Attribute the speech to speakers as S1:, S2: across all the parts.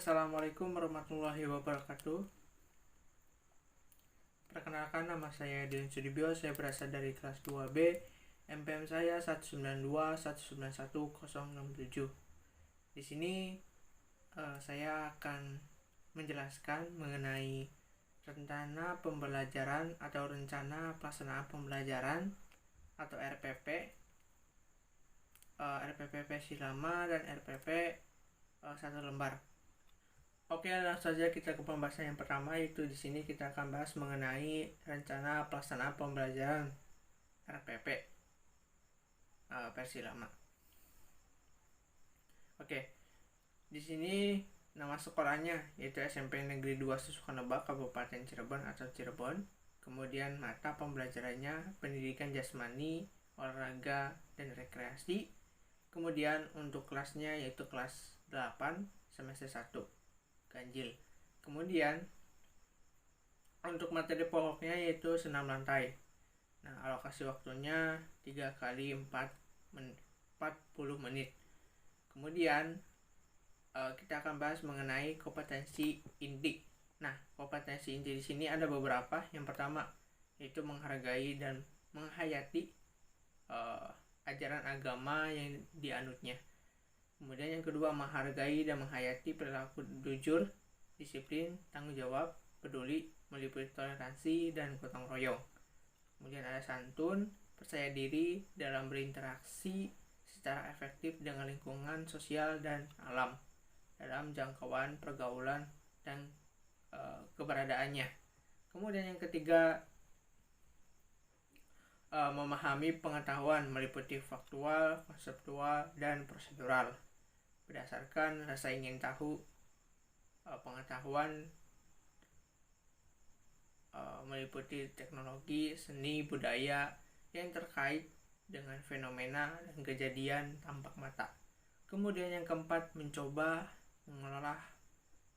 S1: Assalamualaikum warahmatullahi wabarakatuh. Perkenalkan, nama saya Dion Sudibyo. Saya berasal dari kelas 2B. MPM saya 192191067. Di sini saya akan menjelaskan mengenai rencana pembelajaran atau rencana pelaksanaan pembelajaran atau RPP, RPP versi lama dan RPP satu lembar. Oke, langsung saja kita ke pembahasan yang pertama, yaitu di sini kita akan bahas mengenai rencana pelaksanaan pembelajaran RPP versi lama. Oke, di sini nama sekolahnya yaitu SMP Negeri 2 Susukanebak, Kabupaten Cirebon atau Cirebon. Kemudian mata pembelajarannya pendidikan jasmani, olahraga, dan rekreasi. Kemudian untuk kelasnya yaitu kelas 8 semester 1 ganjil. Kemudian untuk materi pokoknya yaitu senam lantai. Nah, alokasi waktunya 3 kali 40 menit. Kemudian kita akan bahas mengenai kompetensi inti. Nah, kompetensi inti di sini ada beberapa. Yang pertama yaitu menghargai dan menghayati ajaran agama yang dianutnya. Kemudian yang kedua, menghargai dan menghayati perilaku jujur, disiplin, tanggung jawab, peduli, meliputi toleransi, dan gotong royong. Kemudian ada santun, percaya diri dalam berinteraksi secara efektif dengan lingkungan sosial dan alam dalam jangkauan pergaulan dan keberadaannya. Kemudian yang ketiga, memahami pengetahuan meliputi faktual, konseptual, dan prosedural. Berdasarkan rasa ingin tahu, pengetahuan meliputi teknologi, seni, budaya yang terkait dengan fenomena dan kejadian tampak mata. Kemudian yang keempat, mencoba, mengolah,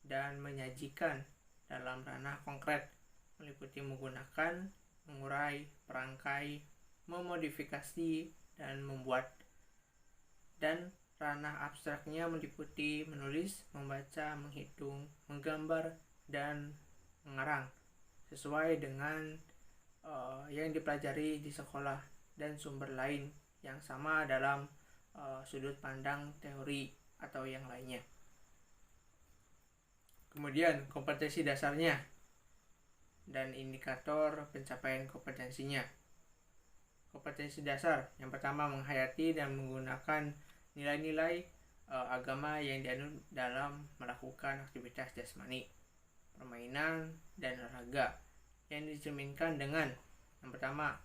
S1: dan menyajikan dalam ranah konkret, meliputi menggunakan, mengurai, perangkai, memodifikasi, dan membuat. Dan ranah abstraknya meliputi menulis, membaca, menghitung, menggambar, dan mengarang sesuai dengan yang dipelajari di sekolah dan sumber lain yang sama dalam sudut pandang teori atau yang lainnya. Kemudian kompetensi dasarnya dan indikator pencapaian kompetensinya. Kompetensi dasar yang pertama, menghayati dan menggunakan nilai-nilai agama yang dianut dalam melakukan aktivitas jasmani, permainan, dan olahraga yang dicerminkan dengan yang pertama,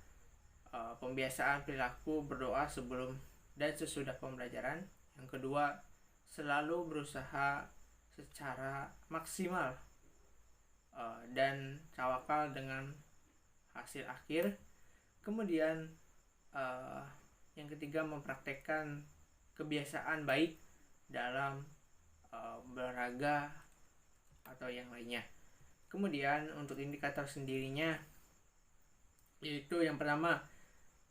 S1: pembiasaan perilaku berdoa sebelum dan sesudah pembelajaran. Yang kedua, selalu berusaha secara maksimal dan tawakal dengan hasil akhir. Kemudian yang ketiga, mempraktekkan kebiasaan baik dalam berolahraga atau yang lainnya. Kemudian untuk indikator sendirinya yaitu yang pertama,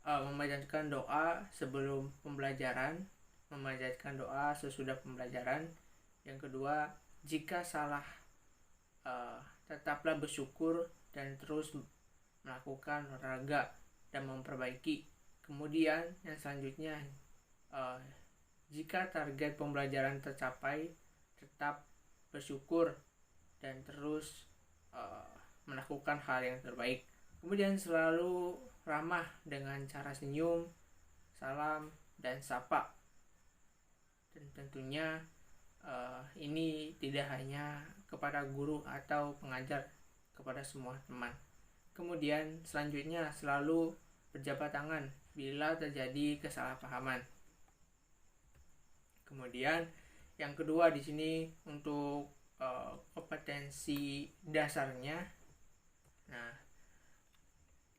S1: memanjatkan doa sebelum pembelajaran, memanjatkan doa sesudah pembelajaran. Yang kedua, jika salah tetaplah bersyukur dan terus melakukan olahraga dan memperbaiki. Kemudian yang selanjutnya, jika target pembelajaran tercapai, tetap bersyukur dan terus melakukan hal yang terbaik. Kemudian selalu ramah dengan cara senyum, salam, dan sapa. Dan tentunya ini tidak hanya kepada guru atau pengajar, kepada semua teman. Kemudian selanjutnya, selalu berjabat tangan bila terjadi kesalahpahaman. Kemudian yang kedua di sini untuk kompetensi dasarnya. Nah,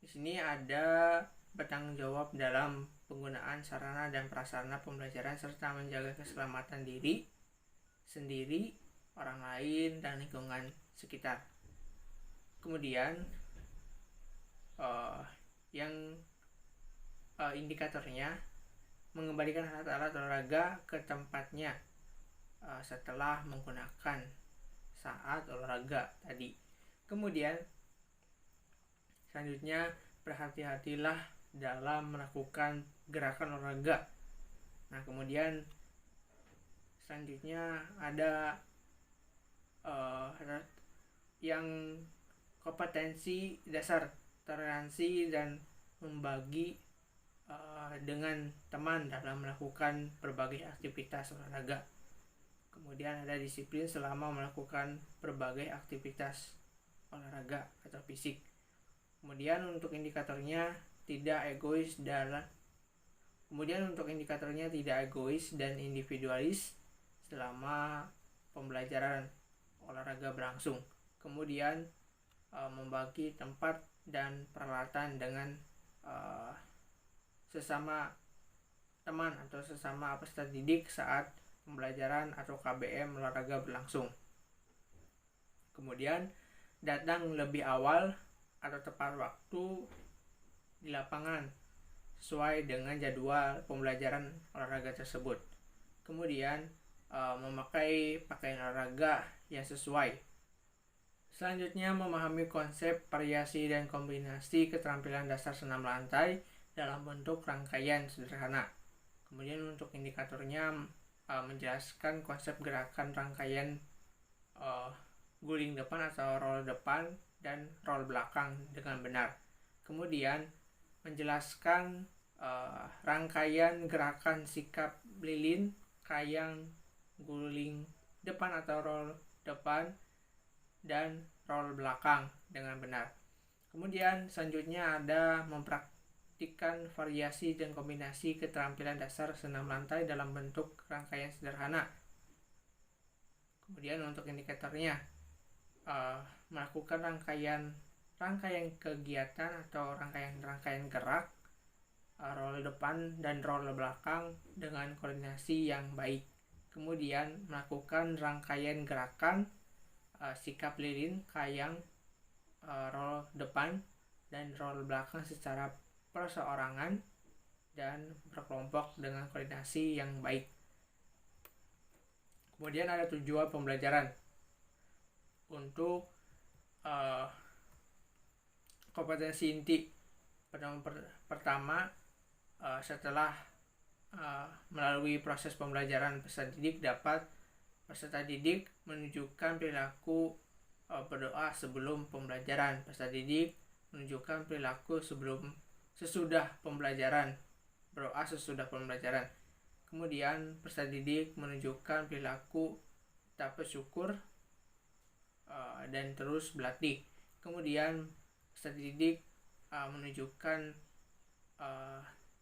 S1: di sini ada bertanggung jawab dalam penggunaan sarana dan prasarana pembelajaran serta menjaga keselamatan diri sendiri, orang lain, dan lingkungan sekitar. Kemudian yang indikatornya, mengembalikan alat-alat olahraga ke tempatnya setelah menggunakan saat olahraga tadi. Kemudian selanjutnya, berhati-hatilah dalam melakukan gerakan olahraga. Nah, kemudian selanjutnya ada yang kompetensi dasar, toleransi dan membagi dengan teman dalam melakukan berbagai aktivitas olahraga. Kemudian ada disiplin selama melakukan berbagai aktivitas olahraga atau fisik. Kemudian untuk indikatornya tidak egois dan individualis selama pembelajaran olahraga berlangsung. Kemudian membagi tempat dan peralatan dengan sesama teman atau sesama peserta didik saat pembelajaran atau KBM olahraga berlangsung. Kemudian datang lebih awal atau tepat waktu di lapangan sesuai dengan jadwal pembelajaran olahraga tersebut. Kemudian memakai pakaian olahraga yang sesuai. Selanjutnya, memahami konsep variasi dan kombinasi keterampilan dasar senam lantai dalam bentuk rangkaian sederhana. Kemudian untuk indikatornya menjelaskan konsep gerakan rangkaian guling depan atau roll depan dan roll belakang dengan benar. Kemudian menjelaskan rangkaian gerakan sikap lilin, kayang, guling depan atau roll depan dan roll belakang dengan benar. Kemudian selanjutnya ada mempraktikkan variasi dan kombinasi keterampilan dasar senam lantai dalam bentuk rangkaian sederhana. Kemudian untuk indikatornya melakukan rangkaian kegiatan atau rangkaian gerak roll depan dan roll belakang dengan koordinasi yang baik. Kemudian melakukan rangkaian gerakan sikap lilin, kayang, roll depan dan roll belakang secara perseorangan dan berkelompok dengan koordinasi yang baik. Kemudian ada tujuan pembelajaran. Untuk kompetensi inti pertama, setelah melalui proses pembelajaran, peserta didik menunjukkan perilaku berdoa sebelum pembelajaran. Peserta didik menunjukkan perilaku sesudah pembelajaran, berdoa sesudah pembelajaran. Kemudian peserta didik menunjukkan perilaku tak bersyukur dan terus berlatih. Kemudian peserta didik menunjukkan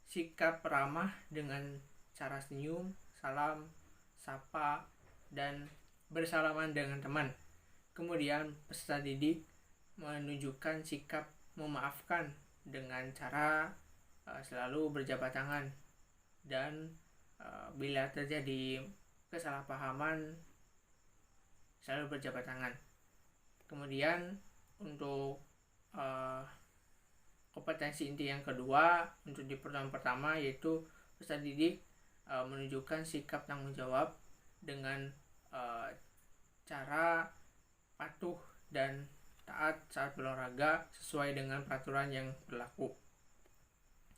S1: sikap ramah dengan cara senyum, salam, sapa, dan bersalaman dengan teman. Kemudian peserta didik menunjukkan sikap memaafkan dengan cara selalu berjabat tangan dan bila terjadi kesalahpahaman selalu berjabat tangan. Kemudian untuk kompetensi inti yang kedua, untuk di pertemuan pertama, yaitu peserta didik menunjukkan sikap tanggung jawab dengan cara patuh dan taat saat berolahraga sesuai dengan peraturan yang berlaku.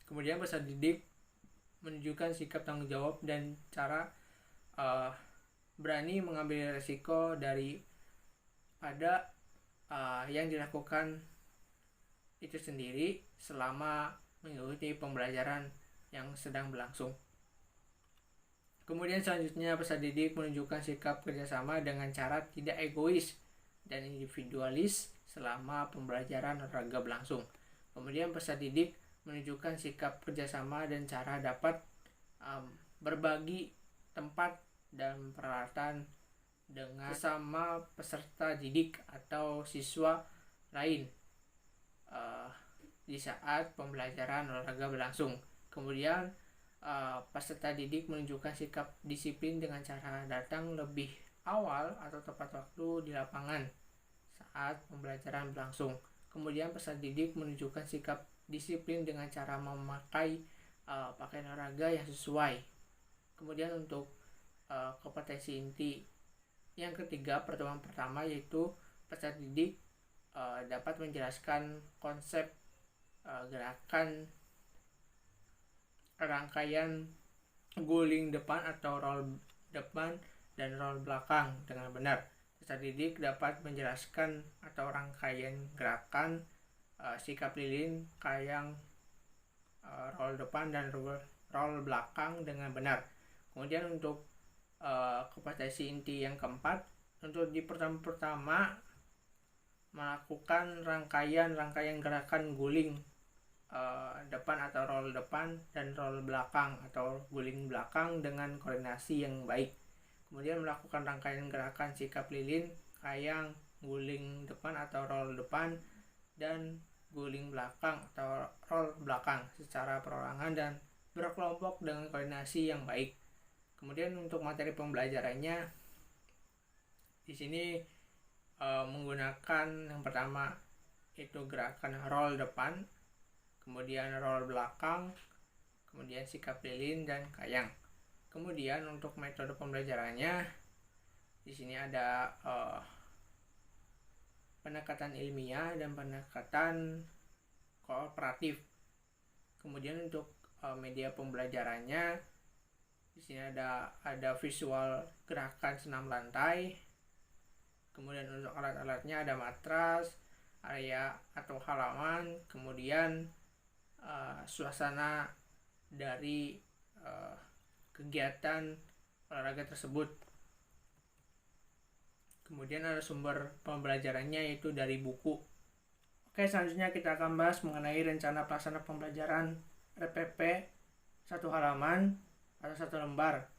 S1: Kemudian peserta didik menunjukkan sikap tanggung jawab dan cara berani mengambil resiko daripada yang dilakukan itu sendiri selama mengikuti pembelajaran yang sedang berlangsung. Kemudian selanjutnya peserta didik menunjukkan sikap kerjasama dengan cara tidak egois dan individualis selama pembelajaran olahraga berlangsung. Kemudian peserta didik menunjukkan sikap kerjasama dan cara dapat berbagi tempat dan peralatan dengan sesama peserta didik atau siswa lain di saat pembelajaran olahraga berlangsung. Kemudian peserta didik menunjukkan sikap disiplin dengan cara datang lebih awal atau tepat waktu di lapangan saat pembelajaran berlangsung. Kemudian peserta didik menunjukkan sikap disiplin dengan cara memakai pakaian olahraga yang sesuai. Kemudian untuk kompetensi inti Yang ketiga, pertemuan pertama, yaitu peserta didik dapat menjelaskan konsep gerakan rangkaian guling depan atau roll depan dan roll belakang dengan benar. Peserta didik dapat menjelaskan atau rangkaian gerakan sikap lilin, kayang, roll depan dan roll belakang dengan benar. Kemudian untuk kompetensi inti yang keempat, untuk di pertemuan pertama melakukan rangkaian gerakan guling depan atau roll depan dan roll belakang atau guling belakang dengan koordinasi yang baik. Kemudian melakukan rangkaian gerakan sikap lilin, kayang, guling depan atau roll depan dan guling belakang atau roll belakang secara perorangan dan berkelompok dengan koordinasi yang baik. Kemudian untuk materi pembelajarannya di sini menggunakan yang pertama itu gerakan roll depan, kemudian roll belakang, kemudian sikap lilin dan kayang. Kemudian untuk metode pembelajarannya di sini ada pendekatan ilmiah dan pendekatan kooperatif. Kemudian untuk media pembelajarannya di sini ada visual gerakan senam lantai. Kemudian untuk alat-alatnya ada matras, area atau halaman, kemudian suasana dari kegiatan olahraga tersebut. Kemudian ada sumber pembelajarannya yaitu dari buku. Oke, selanjutnya kita akan bahas mengenai rencana pelaksana pembelajaran RPP satu halaman atau satu lembar.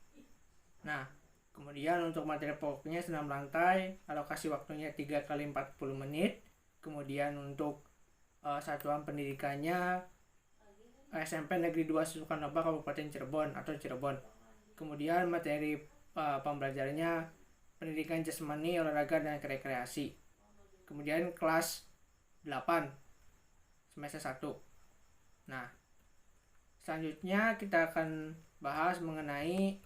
S1: Nah, kemudian untuk materi pokoknya senam lantai, alokasi waktunya 3 kali 40 menit. Kemudian untuk satuan pendidikannya SMP Negeri 2 Susukan Lebak Kabupaten Cirebon atau Cirebon. Kemudian materi pembelajarannya pendidikan jasmani, olahraga dan rekreasi. Kemudian kelas 8 semester 1. Nah, selanjutnya kita akan bahas mengenai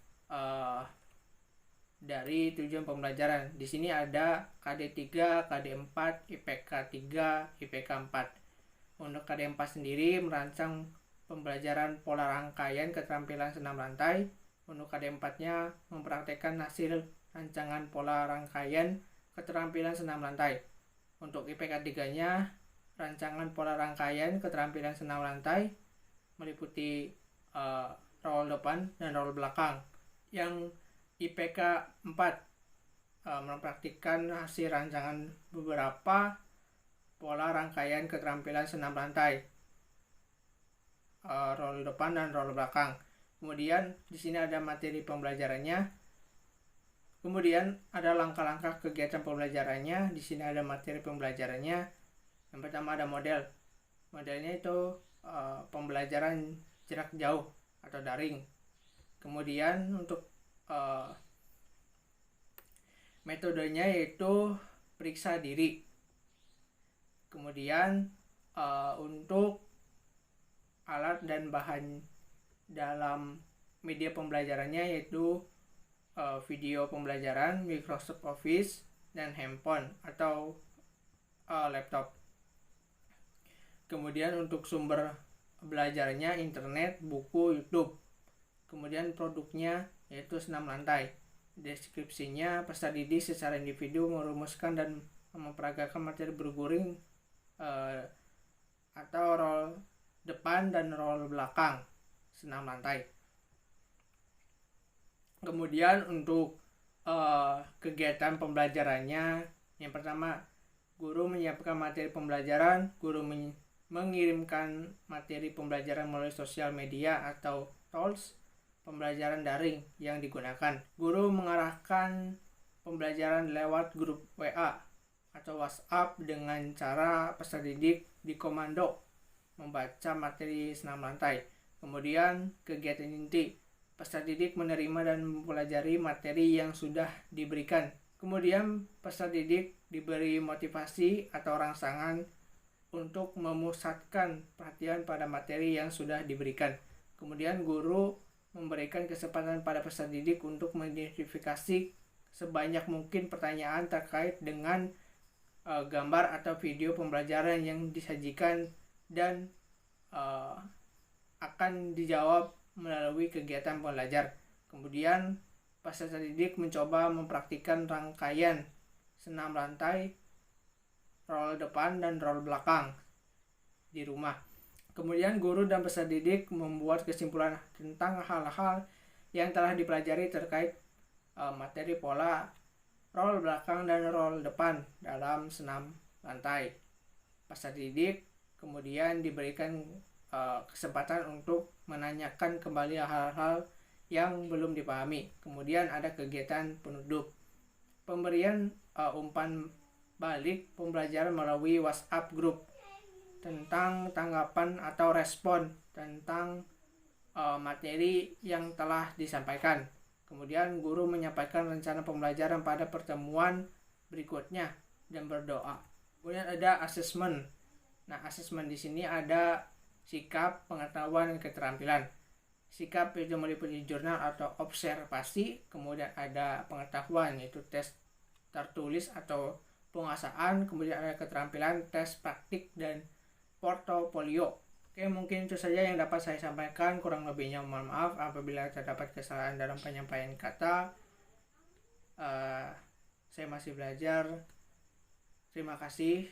S1: dari tujuan pembelajaran. Di sini ada KD 3, KD 4, IPK 3, IPK 4. Untuk KD 4 sendiri merancang pembelajaran pola rangkaian keterampilan senam lantai. Untuk KD 4-nya mempraktekkan hasil rancangan pola rangkaian keterampilan senam lantai. Untuk IPK 3-nya rancangan pola rangkaian keterampilan senam lantai meliputi roll depan dan roll belakang. Yang IPK 4 mempraktikkan hasil rancangan beberapa pola rangkaian keterampilan senam lantai, roll depan dan roll belakang. Kemudian di sini ada materi pembelajarannya. Kemudian ada langkah-langkah kegiatan pembelajarannya. Di sini ada materi pembelajarannya. Yang pertama ada model. Modelnya itu pembelajaran jarak jauh atau daring. Kemudian untuk metodenya yaitu periksa diri. Kemudian untuk alat dan bahan dalam media pembelajarannya yaitu video pembelajaran, Microsoft Office, dan handphone atau laptop. Kemudian untuk sumber belajarnya internet, buku, YouTube. Kemudian produknya yaitu senam lantai. Deskripsinya peserta didik secara individu merumuskan dan memperagakan materi berguling atau roll depan dan roll belakang senam lantai. Kemudian untuk kegiatan pembelajarannya, yang pertama guru menyiapkan materi pembelajaran, guru mengirimkan materi pembelajaran melalui sosial media atau tools pembelajaran daring yang digunakan. Guru mengarahkan pembelajaran lewat grup WA atau WhatsApp dengan cara peserta didik dikomando membaca materi senam lantai. Kemudian kegiatan inti, peserta didik menerima dan mempelajari materi yang sudah diberikan. Kemudian peserta didik diberi motivasi atau rangsangan untuk memusatkan perhatian pada materi yang sudah diberikan. Kemudian guru memberikan kesempatan pada peserta didik untuk mengidentifikasi sebanyak mungkin pertanyaan terkait dengan gambar atau video pembelajaran yang disajikan dan akan dijawab melalui kegiatan belajar. Kemudian peserta didik mencoba mempraktikkan rangkaian senam rantai, roll depan dan roll belakang di rumah. Kemudian guru dan peserta didik membuat kesimpulan tentang hal-hal yang telah dipelajari terkait materi pola roll belakang dan roll depan dalam senam rantai. Peserta didik kemudian diberikan kesempatan untuk menanyakan kembali hal-hal yang belum dipahami. Kemudian ada kegiatan penutup, pemberian umpan balik pembelajaran melalui WhatsApp group tentang tanggapan atau respon tentang materi yang telah disampaikan. Kemudian guru menyampaikan rencana pembelajaran pada pertemuan berikutnya dan berdoa. Kemudian ada asesmen. Nah, asesmen di sini ada sikap, pengetahuan, dan keterampilan. Sikap itu meliputi jurnal atau observasi, kemudian ada pengetahuan yaitu tes tertulis atau penguasaan, kemudian ada keterampilan, tes praktik, dan portofolio. Oke, mungkin itu saja yang dapat saya sampaikan, kurang lebihnya mohon maaf apabila terdapat kesalahan dalam penyampaian kata. Saya masih belajar. Terima kasih.